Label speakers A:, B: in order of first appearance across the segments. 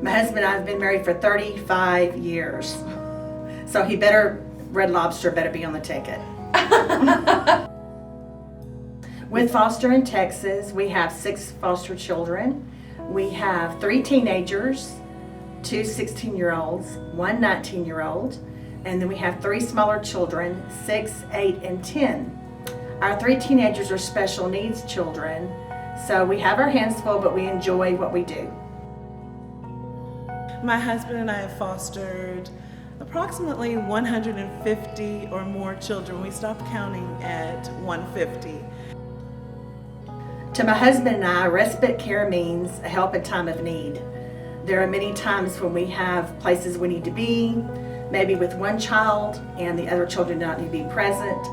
A: My husband and I have been married for 35 years. So Red Lobster better be on the ticket. With Foster in Texas, we have 6 foster children. We have 3 teenagers, 2 16-year-olds, 1 19-year-old, and then we have 3 smaller children, 6, 8, and 10. Our 3 teenagers are special needs children, so we have our hands full, but we enjoy what we do.
B: My husband and I have fostered approximately 150 or more children. We stopped counting at 150.
A: To my husband and I, respite care means a help in time of need. There are many times when we have places we need to be, maybe with one child and the other children do not need to be present,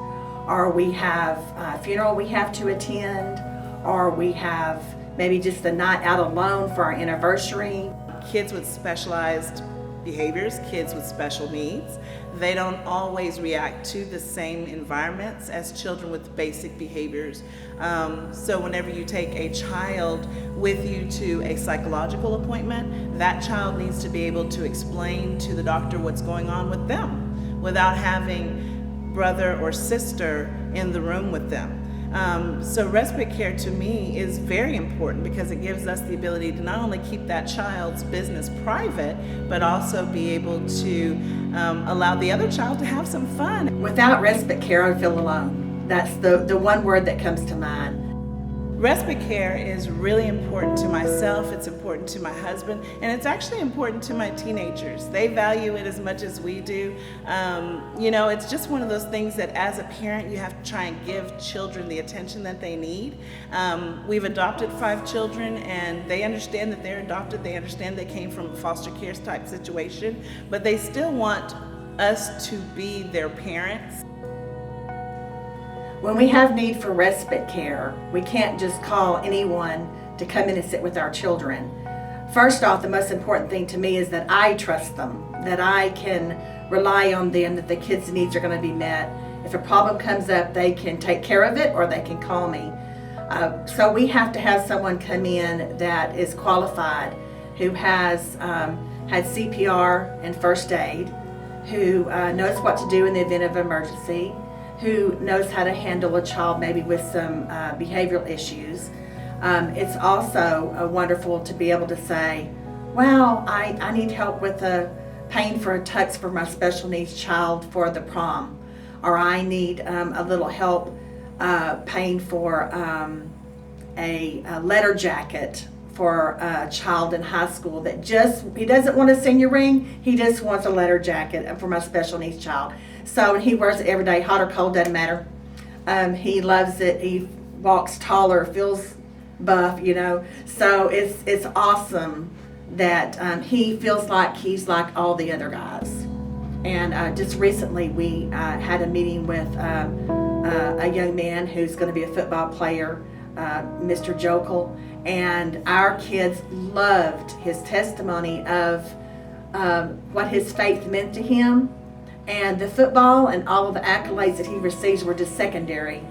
A: or we have a funeral we have to attend, or we have maybe just a night out alone for our anniversary.
B: Kids with specialized behaviors, kids with special needs, they don't always react to the same environments as children with basic behaviors. So whenever you take a child with you to a psychological appointment, that child needs to be able to explain to the doctor what's going on with them without having brother or sister in the room with them. So respite care to me is very important because it gives us the ability to not only keep that child's business private, but also be able to allow the other child to have some fun.
A: Without respite care, I feel alone. That's the one word that comes to mind.
B: Respite care is really important to myself, it's important to my husband, and it's actually important to my teenagers. They value it as much as we do. It's just one of those things that as a parent you have to try and give children the attention that they need. We've adopted 5 children and they understand that they're adopted, they understand they came from a foster care type situation, but they still want us to be their parents.
A: When we have need for respite care, we can't just call anyone to come in and sit with our children. First off, the most important thing to me is that I trust them, that I can rely on them, that the kids' needs are going to be met. If a problem comes up, they can take care of it or they can call me. So we have to have someone come in that is qualified, who has had CPR and first aid, who knows what to do in the event of emergency, who knows how to handle a child maybe with some behavioral issues. It's also wonderful to be able to say, wow, I need help with paying for a tux for my special needs child for the prom, or I need a little help paying for a letter jacket for a child in high school that he doesn't want a senior ring, he just wants a letter jacket for my special needs child. So he wears it every day, hot or cold, doesn't matter. He loves it, he walks taller, feels buff, So it's awesome that he feels like he's like all the other guys. And just recently we had a meeting with a young man who's going to be a football player, Mr. Jokel, and our kids loved his testimony of what his faith meant to him, and the football and all of the accolades that he receives were just secondary.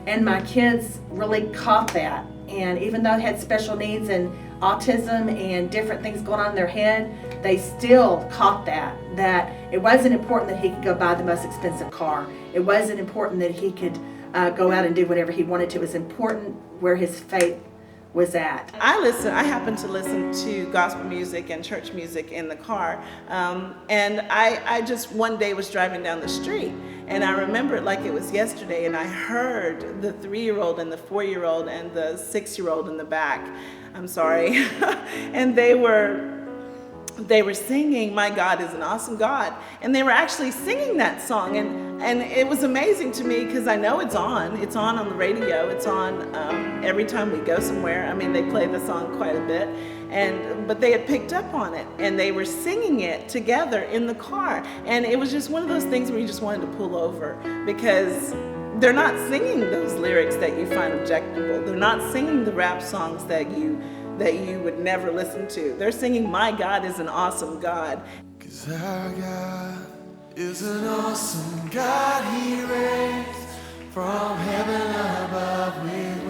A: And my kids really caught that, and even though they had special needs and autism and different things going on in their head, they still caught that it wasn't important that he could go buy the most expensive car. It wasn't important that he could go out and do whatever he wanted to. It was important where his faith was at.
B: I happen to listen to gospel music and church music in the car, and I just one day was driving down the street, and I remember it like it was yesterday, and I heard the 3-year-old and the 4-year-old and the 6-year-old in the back, I'm sorry, and they were singing, "My God is an awesome God," and they were actually singing that song, and it was amazing to me because I know it's on the radio, it's on every time we go somewhere. I mean, they play the song quite a bit, but they had picked up on it, and they were singing it together in the car, and it was just one of those things where you just wanted to pull over, because they're not singing those lyrics that you find objectionable. They're not singing the rap songs that you would never listen to. They're singing, "My God is an awesome God."
C: 'Cause our God is an awesome God. He reigns from heaven above with